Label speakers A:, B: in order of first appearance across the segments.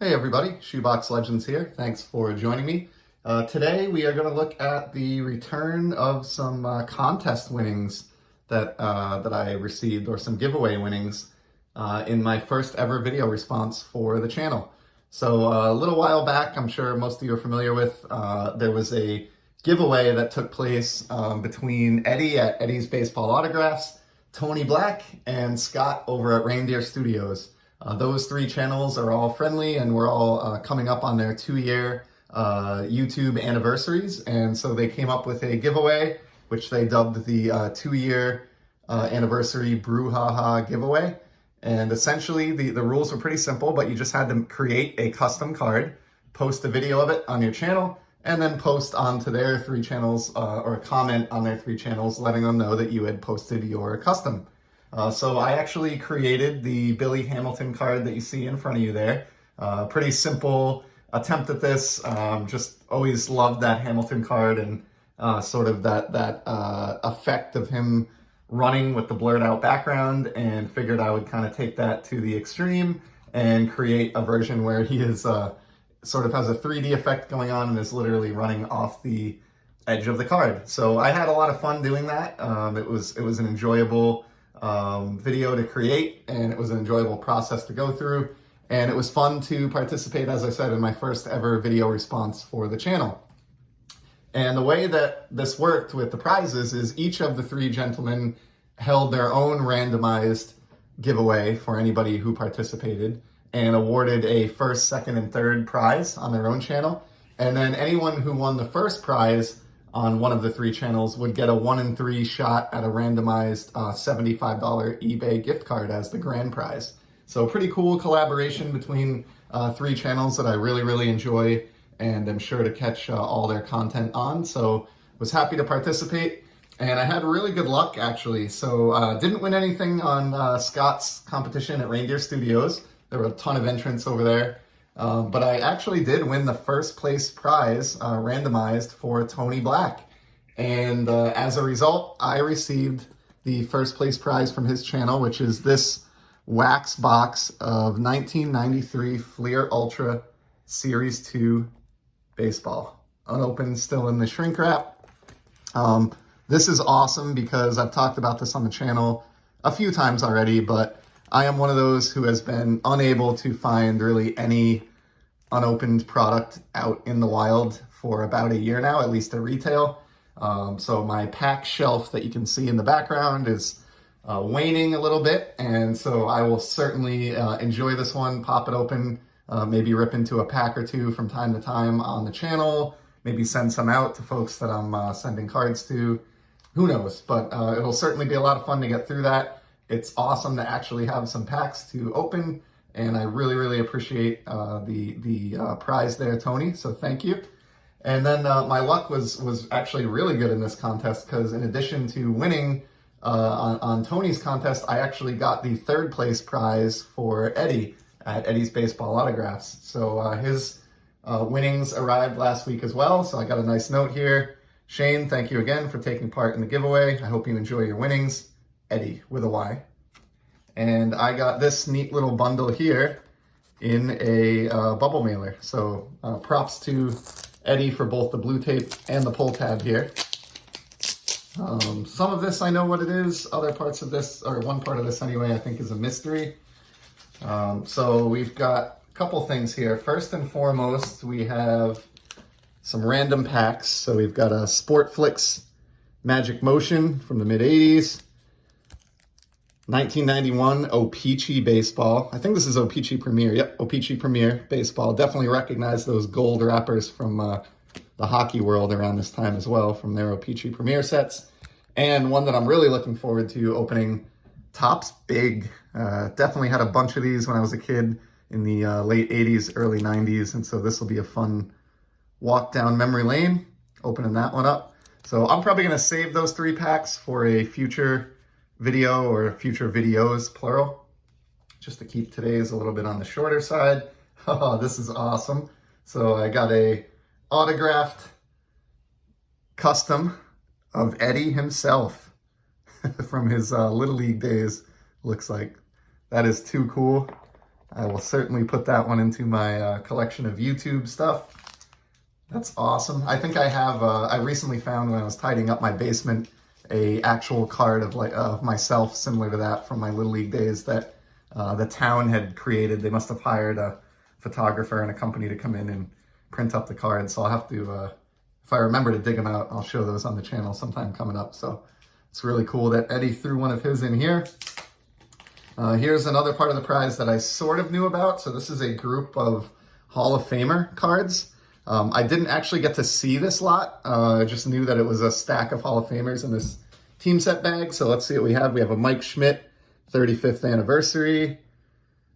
A: Hey everybody, Shoebox Legends here. Thanks for joining me. Today we are going to look at the return of some contest winnings that I received, or some giveaway winnings in my first ever video response for the channel. So a little while back, I'm sure most of you are familiar with, there was a giveaway that took place between Eddy at Eddy's Baseball Autographs, Tony Black, and Scott over at Reindeer Studios. Those three channels are all friendly, and we're all coming up on their 2-year YouTube anniversaries. And so they came up with a giveaway, which they dubbed the 2-year anniversary brouhaha giveaway. And essentially the rules were pretty simple, but you just had to create a custom card, post a video of it on your channel, and then post onto their three channels or comment on their three channels, letting them know that you had posted your custom. So I actually created the Billy Hamilton card that you see in front of you there. Pretty simple attempt at this. Just always loved that Hamilton card and sort of that effect of him running with the blurred out background, and figured I would kind of take that to the extreme and create a version where he is sort of has a 3D effect going on and is literally running off the edge of the card. So I had a lot of fun doing that. It was an enjoyable video to create, and it was an enjoyable process to go through, and it was fun to participate, as I said, in my first ever video response for the channel. And the way that this worked with the prizes is each of the three gentlemen held their own randomized giveaway for anybody who participated, and awarded a first, second, and third prize on their own channel. And then anyone who won the first prize on one of the three channels would get a 1-in-3 shot at a randomized $75 eBay gift card as the grand prize. So pretty cool collaboration between three channels that I really enjoy, and I'm sure to catch all their content on. So was happy to participate, and I had really good luck actually. So didn't win anything on Scott's competition at Reindeer Studios. There were a ton of entrants over there. But I actually did win the first place prize randomized for Tony Black. And as a result, I received the first place prize from his channel, which is this wax box of 1993 Fleer Ultra Series 2 baseball. Unopened, still in the shrink wrap. This is awesome because I've talked about this on the channel a few times already, but I am one of those who has been unable to find really any unopened product out in the wild for about a year now, at least at retail. So my pack shelf that you can see in the background is waning a little bit, and so I will certainly enjoy this one, pop it open, maybe rip into a pack or two from time to time on the channel, maybe send some out to folks that I'm sending cards to. Who knows? But it'll certainly be a lot of fun to get through that. It's awesome to actually have some packs to open, and I really appreciate the prize there, Tony, so thank you. And then my luck was actually really good in this contest, because in addition to winning on Tony's contest, I actually got the third place prize for Eddy at Eddy's Baseball Autographs. So his winnings arrived last week as well, so I got a nice note here. Shane, thank you again for taking part in the giveaway. I hope you enjoy your winnings. Eddy with a Y. And I got this neat little bundle here in a bubble mailer. So props to Eddy for both the blue tape and the pull tab here. Some of this I know what it is. Other parts of this, or one part of this anyway, I think is a mystery. So we've got a couple things here. First and foremost, we have some random packs. So we've got a Sportflix Magic Motion from the mid-'80s. 1991 O-Pee-Chee baseball. I think this is O-Pee-Chee Premier. Yep, O-Pee-Chee Premier baseball. Definitely recognize those gold wrappers from the hockey world around this time as well, from their O-Pee-Chee Premier sets. And one that I'm really looking forward to opening, Topps Big. Definitely had a bunch of these when I was a kid in the late 80s, early 90s. And so this will be a fun walk down memory lane, opening that one up. So I'm probably going to save those 3 packs for a future video, or future videos, plural, just to keep today's a little bit on the shorter side. Oh, this is awesome. So I got a autographed custom of Eddy himself from his Little League days. Looks like that is too cool. I will certainly put that one into my collection of YouTube stuff. That's awesome. I think I have, I recently found when I was tidying up my basement, a actual card of myself similar to that from my Little League days that the town had created. They must have hired a photographer and a company to come in and print up the card. So I'll have to, if I remember to dig them out, I'll show those on the channel sometime coming up. So it's really cool that Eddy threw one of his in here. Here's another part of the prize that I sort of knew about. So this is a group of Hall of Famer cards. I didn't actually get to see this lot. I just knew that it was a stack of Hall of Famers in this team set bag. So let's see what we have. We have a Mike Schmidt 35th anniversary.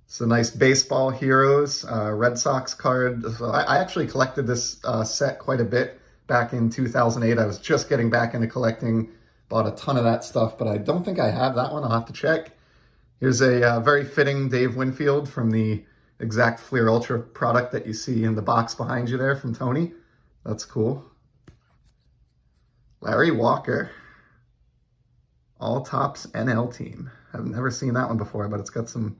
A: It's a nice baseball heroes Red Sox card. So I actually collected this set quite a bit back in 2008. I was just getting back into collecting, bought a ton of that stuff, but I don't think I have that one. I'll have to check. Here's a very fitting Dave Winfield from the exact Fleer Ultra product that you see in the box behind you there from Tony. That's cool. Larry Walker, All Tops NL team. I've never seen that one before, but it's got some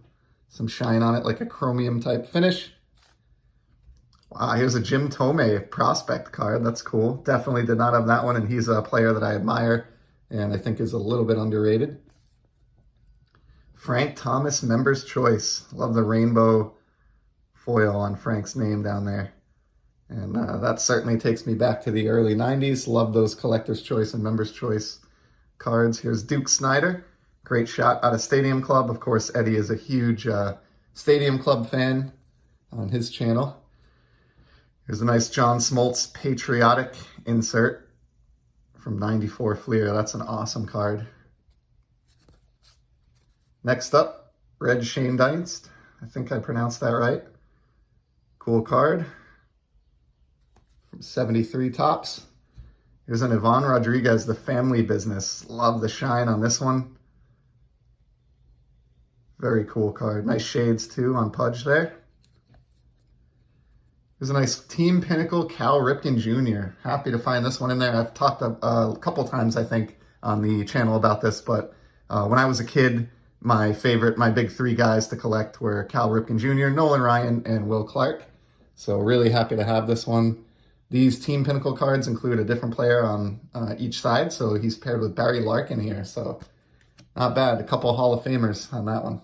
A: shine on it, like a chromium type finish. Wow, here's a Jim Tomei prospect card. That's cool. Definitely did not have that one, and he's a player that I admire and I think is a little bit underrated. Frank Thomas Member's Choice. Love the rainbow foil on Frank's name down there. And that certainly takes me back to the early 90s. Love those Collector's Choice and Member's Choice cards. Here's Duke Snider. Great shot out of Stadium Club. Of course, Eddy is a huge Stadium Club fan on his channel. Here's a nice John Smoltz Patriotic insert from 94 Fleer. That's an awesome card. Next up, Red Shane Dienst. I think I pronounced that right. Cool card. From 73 Tops. Here's an Ivan Rodriguez, The Family Business. Love the shine on this one. Very cool card. Nice shades too on Pudge there. Here's a nice Team Pinnacle Cal Ripken Jr. Happy to find this one in there. I've talked a couple times, I think, on the channel about this, but when I was a kid, my big three guys to collect were Cal Ripken Jr., Nolan Ryan, and Will Clark. So really happy to have this one. These Team Pinnacle cards include a different player on each side, so he's paired with Barry Larkin here. So not bad. A couple Hall of Famers on that one.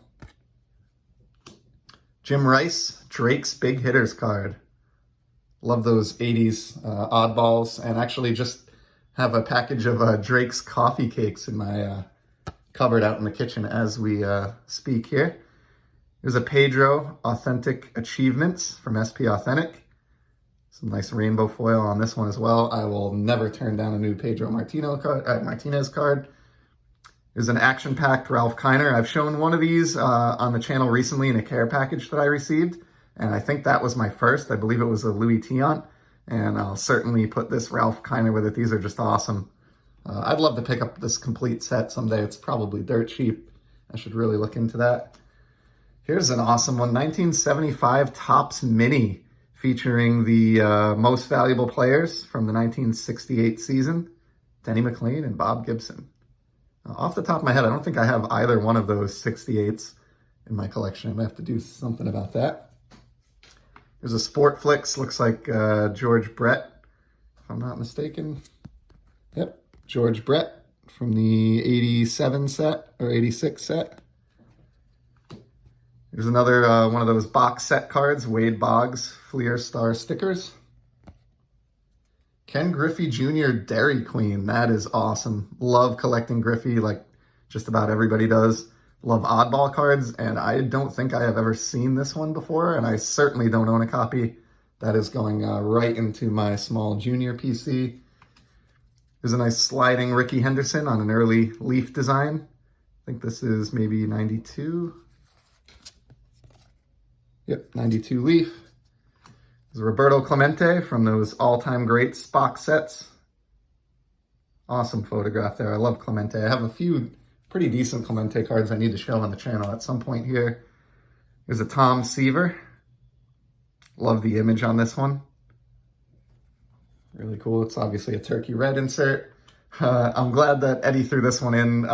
A: Jim Rice, Drake's Big Hitters card. Love those 80s oddballs, and actually just have a package of Drake's coffee cakes in my cupboard out in the kitchen as we speak here. Here's a Pedro Authentic Achievements from SP Authentic. Some nice rainbow foil on this one as well. I will never turn down a new Pedro Martinez card. Here's an action-packed Ralph Kiner. I've shown one of these on the channel recently in a care package that I received, and I think that was my first. I believe it was a Louis Tiant, and I'll certainly put this Ralph Kiner with it. These are just awesome. I'd love to pick up this complete set someday. It's probably dirt cheap. I should really look into that. Here's an awesome one, 1975 Topps Mini, featuring the most valuable players from the 1968 season, Denny McLain and Bob Gibson. Off the top of my head, I don't think I have either one of those 68s in my collection. I might have to do something about that. There's a Sport Flicks, looks like George Brett, if I'm not mistaken. Yep. George Brett from the 87 set or 86 set. Here's another one of those box set cards, Wade Boggs Fleer Star stickers. Ken Griffey Jr. Dairy Queen. That is awesome. Love collecting Griffey like just about everybody does. Love oddball cards, and I don't think I have ever seen this one before, and I certainly don't own a copy. That is going right into my small junior PC. There's a nice sliding Ricky Henderson on an early Leaf design. I think this is maybe 92. Yep, 92 Leaf. There's Roberto Clemente from those all-time greats box sets. Awesome photograph there. I love Clemente. I have a few pretty decent Clemente cards I need to show on the channel at some point here. There's a Tom Seaver. Love the image on this one. Really cool. It's obviously a turkey red insert. I'm glad that Eddy threw this one in.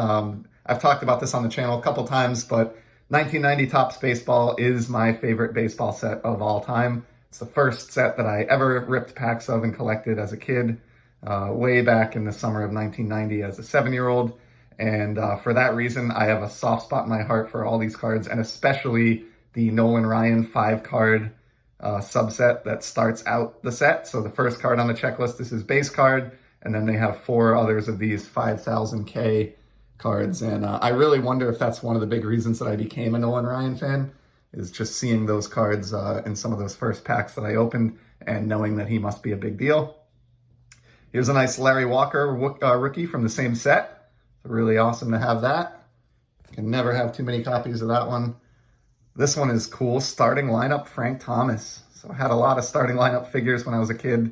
A: I've talked about this on the channel a couple times, but 1990 Topps Baseball is my favorite baseball set of all time. It's the first set that I ever ripped packs of and collected as a kid, way back in the summer of 1990 as a 7-year-old. And for that reason, I have a soft spot in my heart for all these cards, and especially the Nolan Ryan 5-card subset that starts out the set. So the first card on the checklist is his base card, and then they have 4 others of these 5,000K cards. And I really wonder if that's one of the big reasons that I became a Nolan Ryan fan, is just seeing those cards in some of those first packs that I opened and knowing that he must be a big deal. Here's a nice Larry Walker rookie from the same set. Really awesome to have that. Can never have too many copies of that one. This one is cool. Starting lineup Frank Thomas. So I had a lot of starting lineup figures when I was a kid.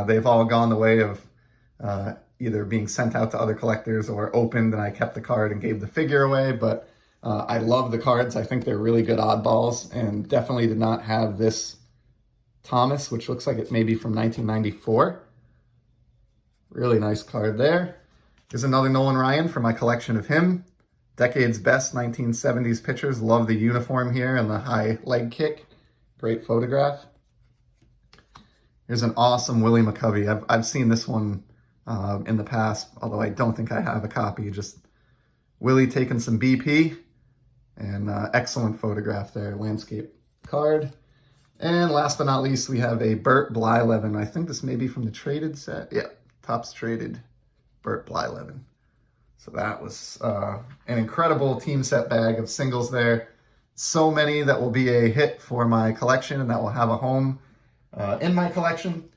A: They've all gone the way of either being sent out to other collectors or opened, and I kept the card and gave the figure away. But I love the cards. I think they're really good oddballs, and definitely did not have this Thomas, which looks like it may be from 1994. Really nice card there. Here's another Nolan Ryan for my collection of him. Decade's best 1970s pitchers. Love the uniform here and the high leg kick. Great photograph. Here's an awesome Willie McCovey. I've seen this one in the past, although I don't think I have a copy. Just Willie taking some BP, and excellent photograph there. Landscape card. And last but not least, we have a Burt Blyleven. I think this may be from the traded set. Yeah, Topps traded Burt Blyleven. So that was an incredible team set bag of singles there. So many that will be a hit for my collection and that will have a home in my collection.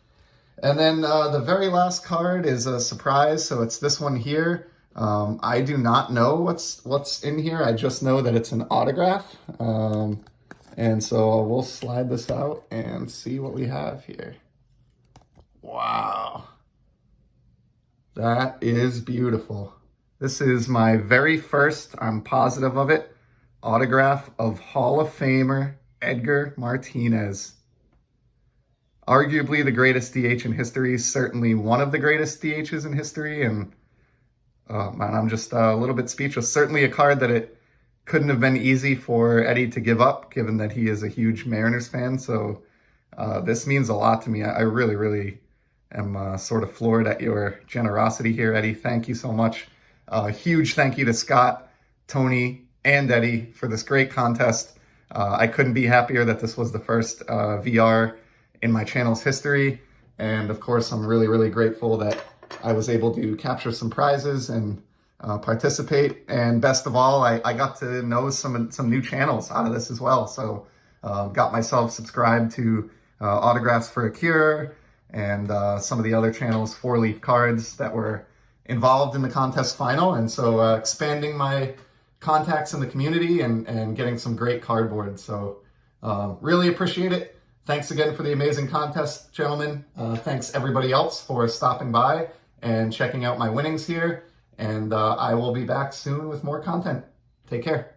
A: And then the very last card is a surprise. So it's this one here. I do not know what's in here. I just know that it's an autograph. And so we'll slide this out and see what we have here. Wow. That is beautiful. This is my very first, I'm positive of it, autograph of Hall of Famer Edgar Martinez. Arguably the greatest DH in history, certainly one of the greatest DHs in history, and man, I'm just a little bit speechless. Certainly a card that it couldn't have been easy for Eddy to give up, given that he is a huge Mariners fan, so this means a lot to me. I really, really am sort of floored at your generosity here, Eddy. Thank you so much. Huge thank you to Scott, Tony, and Eddy for this great contest. I couldn't be happier that this was the first VR in my channel's history. And of course, I'm really, really grateful that I was able to capture some prizes and participate. And best of all, I got to know some new channels out of this as well. So got myself subscribed to Autographs for a Cure, and some of the other channels, 4-leaf cards that were involved in the contest final. And so expanding my contacts in the community and getting some great cardboard. So really appreciate it. Thanks again for the amazing contest, gentlemen. Thanks everybody else for stopping by and checking out my winnings here. And I will be back soon with more content. Take care.